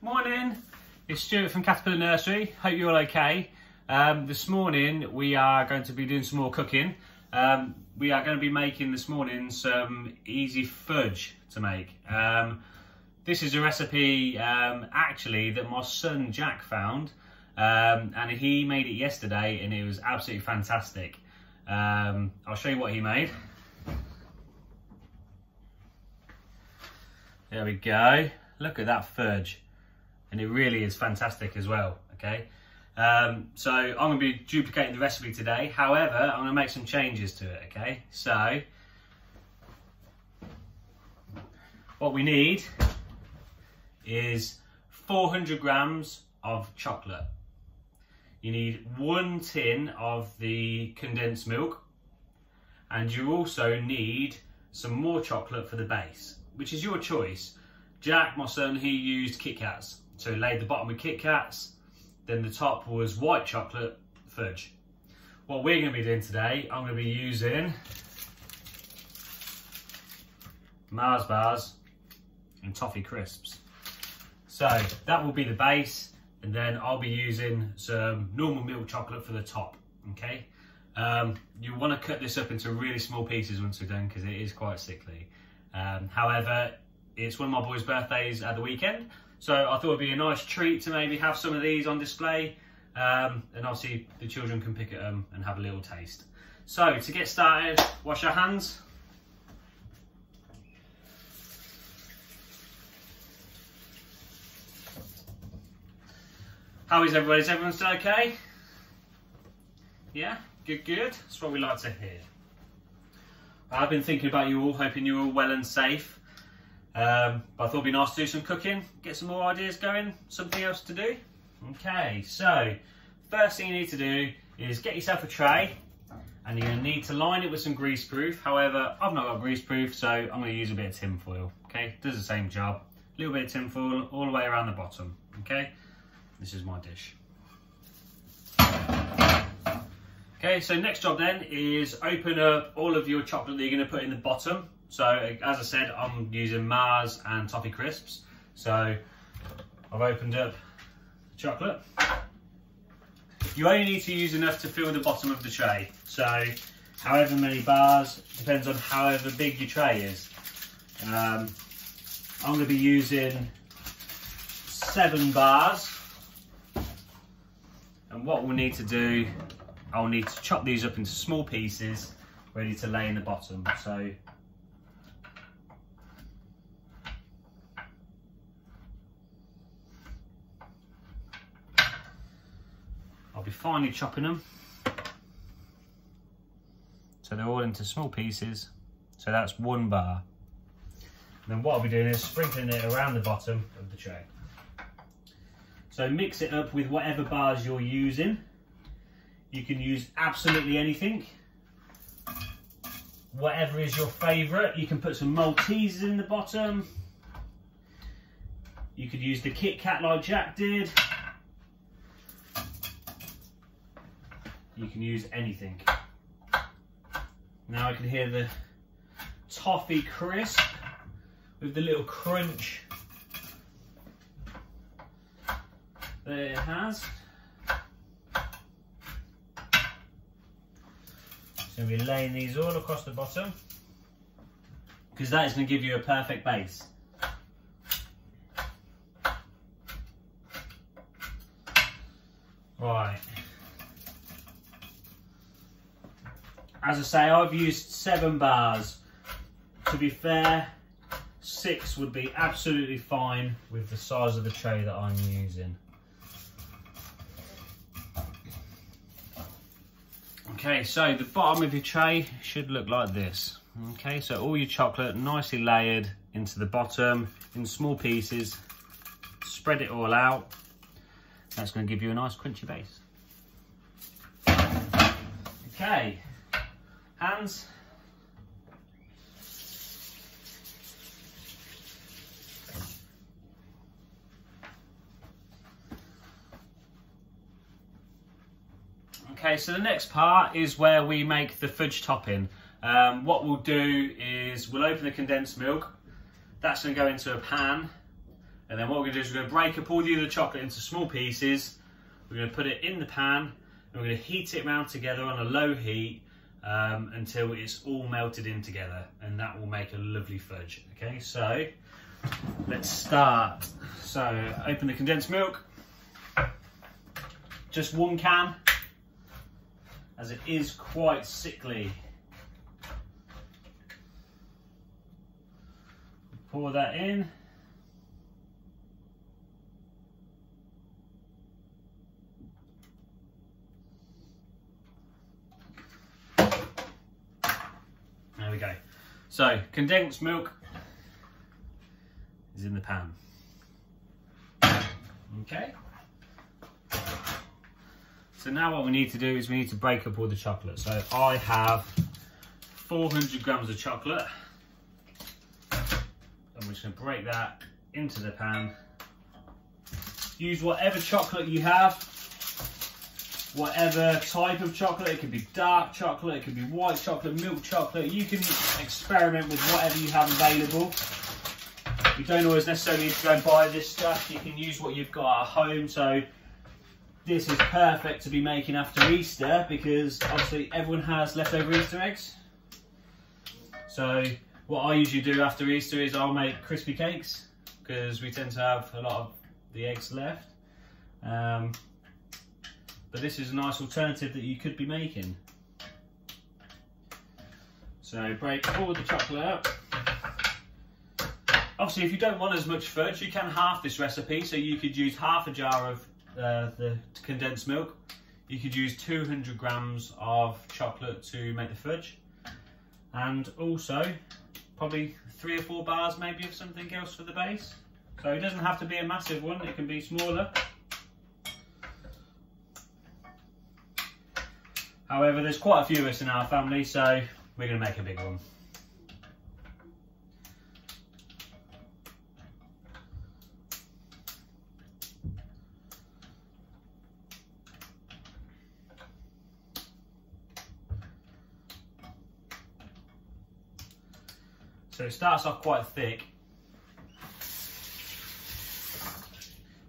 Morning, it's Stuart from Caterpillar Nursery. Hope you're all okay. This morning we are going to be doing some more cooking. We are going to be making this morning some easy fudge to make. This is a recipe actually that my son Jack found, and he made it yesterday and it was absolutely fantastic. I'll show you what he made. There we go. Look at that fudge. And it really is fantastic as well, okay? So I'm going to be duplicating the recipe today. However, I'm going to make some changes to it, okay? So, what we need is 400 grams of chocolate. You need 1 tin of the condensed milk. And you also need some more chocolate for the base, which is your choice. Jack, my son, he used Kit Kats. So he laid the bottom with Kit Kats, then the top was white chocolate fudge. What we're going to be doing today, I'm going to be using Mars bars and toffee crisps. So that will be the base, and then I'll be using some normal milk chocolate for the top, okay? You want to cut this up into really small pieces once we're done because it is quite sickly. However, it's one of my boys' birthdays at the weekend, so I thought it'd be a nice treat to maybe have some of these on display, and obviously the children can pick at them and have a little taste. So to get started, wash our hands. How is everybody? Is everyone still okay? Yeah, good, good. That's what we like to hear. I've been thinking about you all, hoping you're all well and safe. But I thought it'd be nice to do some cooking, get some more ideas going, something else to do. Okay, so first thing you need to do is get yourself a tray, and you're going to need to line it with some greaseproof. However, I've not got greaseproof, so I'm going to use a bit of tin foil. Okay, does the same job. A little bit of tin foil all the way around the bottom. Okay, this is my dish. Okay, so next job then is open up all of your chocolate that you're going to put in the bottom. So as I said, I'm using Mars and toffee crisps. So I've opened up the chocolate. You only need to use enough to fill the bottom of the tray. So however many bars, depends on however big your tray is. I'm going to be using 7 bars. And what we'll need to do, I'll need to chop these up into small pieces, ready to lay in the bottom. So I'll be finely chopping them so they're all into small pieces. So that's 1 bar. And then what I'll be doing is sprinkling it around the bottom of the tray. So mix it up with whatever bars you're using. You can use absolutely anything. Whatever is your favourite. You can put some Maltesers in the bottom. You could use the Kit Kat like Jack did. You can use anything. Now I can hear the toffee crisp with the little crunch that it has. So we're laying these all across the bottom because that is going to give you a perfect base. Right. As I say, I've used 7 bars. To be fair, 6 would be absolutely fine with the size of the tray that I'm using. Okay, so the bottom of your tray should look like this. Okay, so all your chocolate nicely layered into the bottom in small pieces. Spread it all out. That's going to give you a nice crunchy base. Okay, hands. Okay, so the next part is where we make the fudge topping. What we'll do is we'll open the condensed milk. That's going to go into a pan, And then what we're going to do is we're going to break up all the other chocolate into small pieces. We're going to put it in the pan and we're going to heat it around together on a low heat until it's all melted in together, and that will make a lovely fudge. Okay, so let's start. So open the condensed milk, just 1 can, as it is quite sickly. Pour that in. There we go. So condensed milk is in the pan. Okay. So now what we need to do is we need to break up all the chocolate. So I have 400 grams of chocolate. I'm just going to break that into the pan. Use whatever chocolate you have, whatever type of chocolate. It could be dark chocolate, it could be white chocolate, milk chocolate. You can experiment with whatever you have available. You don't always necessarily need to go and buy this stuff. You can use what you've got at home. So this is perfect to be making after Easter, because obviously everyone has leftover Easter eggs. So what I usually do after Easter is I'll make crispy cakes, because we tend to have a lot of the eggs left. But this is a nice alternative that you could be making. So break all the chocolate up. Obviously, if you don't want as much fudge, you can half this recipe. So you could use half a jar of the condensed milk. You could use 200 grams of chocolate to make the fudge. And also probably 3 or 4 bars maybe of something else for the base. So it doesn't have to be a massive one, it can be smaller. However, there's quite a few of us in our family, so we're going to make a big one. So it starts off quite thick,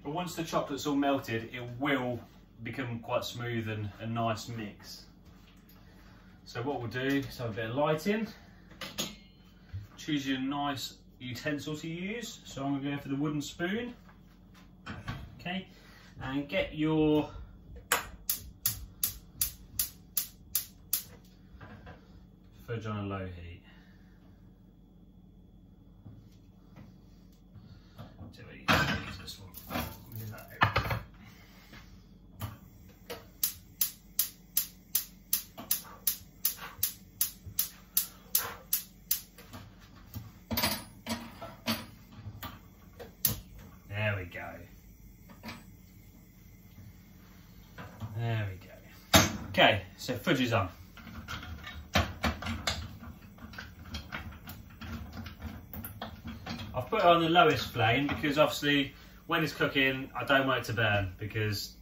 but once the chocolate's all melted, it will become quite smooth and a nice mix. So what we'll do is have a bit of lighting. Choose your nice utensil to use. So I'm going to go for the wooden spoon. Okay, and get your fudge on a low heat. Use this one. Move that over. There we go. There we go. Okay, so fudge is on. I've put it on the lowest flame because obviously when it's cooking I don't want it to burn, because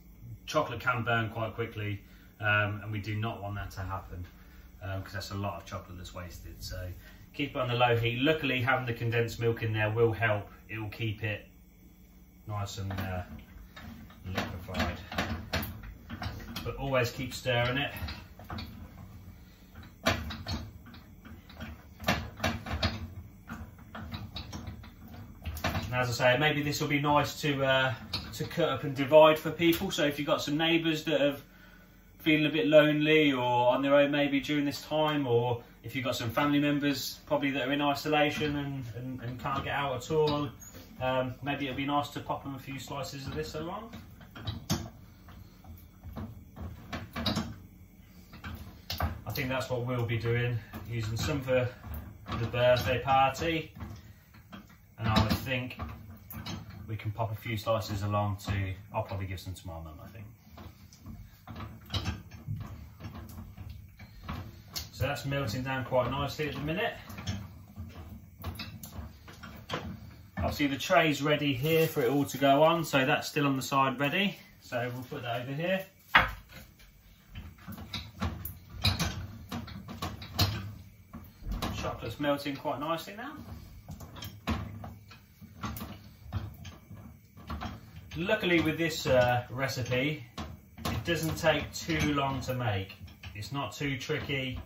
chocolate can burn quite quickly and we do not want that to happen because that's a lot of chocolate that's wasted. So keep it on the low heat. Luckily having the condensed milk in there will help. It will keep it nice and liquefied. But always keep stirring it. And as I say, maybe this will be nice to cut up and divide for people. So if you've got some neighbours that are feeling a bit lonely or on their own maybe during this time, or if you've got some family members probably that are in isolation and can't get out at all, maybe it'll be nice to pop them a few slices of this along. I think that's what we'll be doing, using some for the birthday party. And I would think we can pop a few slices along to, I'll probably give some to my mum, I think. So that's melting down quite nicely at the minute. Obviously the tray's ready here for it all to go on, so that's still on the side ready. So we'll put that over here. Chocolate's melting quite nicely now. Luckily with this recipe, it doesn't take too long to make. It's not too tricky.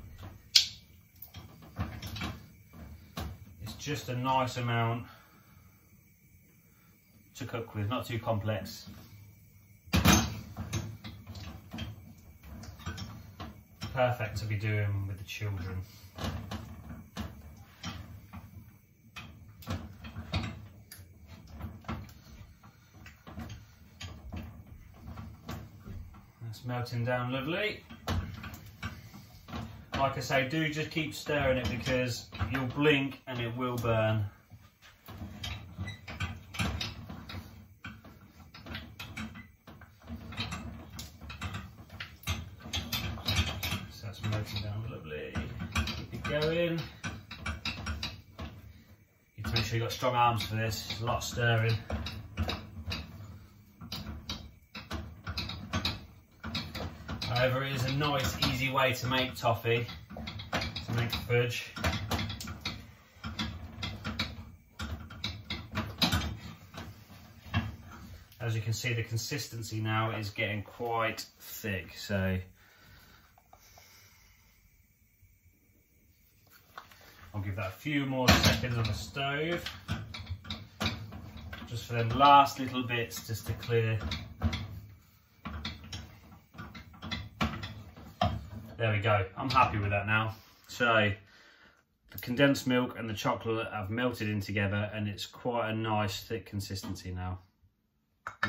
It's just a nice amount to cook with, not too complex. Perfect to be doing with the children. That's melting down lovely. Like I say, do just keep stirring it because you'll blink and it will burn. Melting down lovely. Keep it going. You need to make sure you've got strong arms for this. There's a lot of stirring. However, it is a nice, easy way to make toffee, to make fudge. As you can see, the consistency now is getting quite thick, so I'll give that a few more seconds on the stove, just for them last little bits, just to clear. There we go, I'm happy with that now. So, the condensed milk and the chocolate have melted in together and it's quite a nice thick consistency now.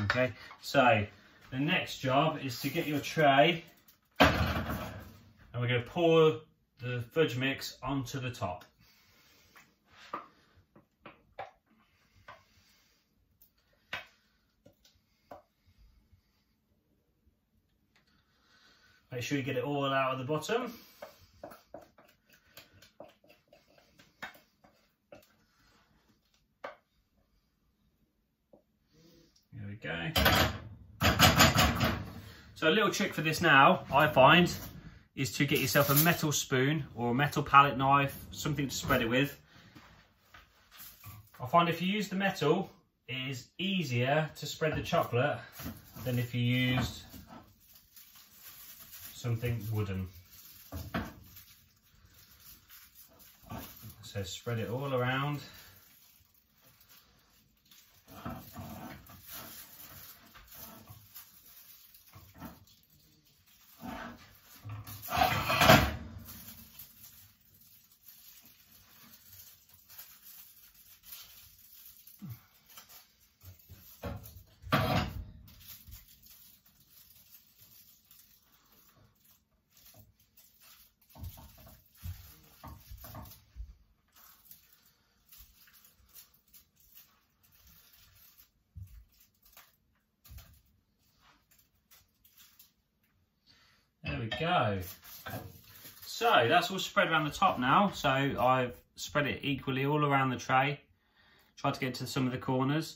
Okay, so the next job is to get your tray and we're going to pour the fudge mix onto the top. Make sure you get it all out of the bottom. There we go. So a little trick for this now, I find, is to get yourself a metal spoon or a metal palette knife, something to spread it with. I find if you use the metal, it is easier to spread the chocolate than if you used something wooden. So spread it all around. There we go. So that's all spread around the top now. So I've spread it equally all around the tray. Tried to get to some of the corners.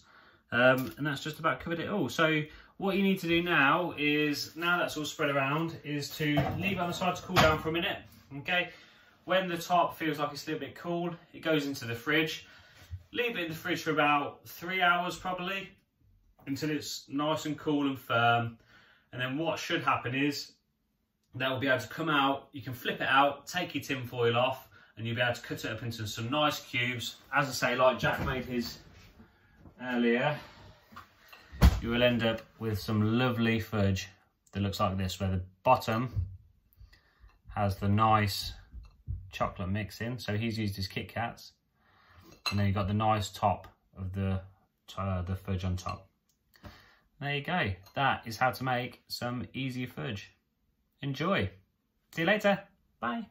And that's just about covered it all. So what you need to do now is, now that's all spread around, is to leave it on the side to cool down for a minute. Okay. When the top feels like it's a little bit cool, it goes into the fridge. Leave it in the fridge for about 3 hours probably, until it's nice and cool and firm. And then what should happen is, that will be able to come out, you can flip it out, take your tin foil off, and you'll be able to cut it up into some nice cubes. As I say, like Jack made his earlier, you will end up with some lovely fudge that looks like this, where the bottom has the nice chocolate mix in. So he's used his Kit Kats, and then you've got the nice top of the fudge on top. There you go. That is how to make some easy fudge. Enjoy. See you later. Bye.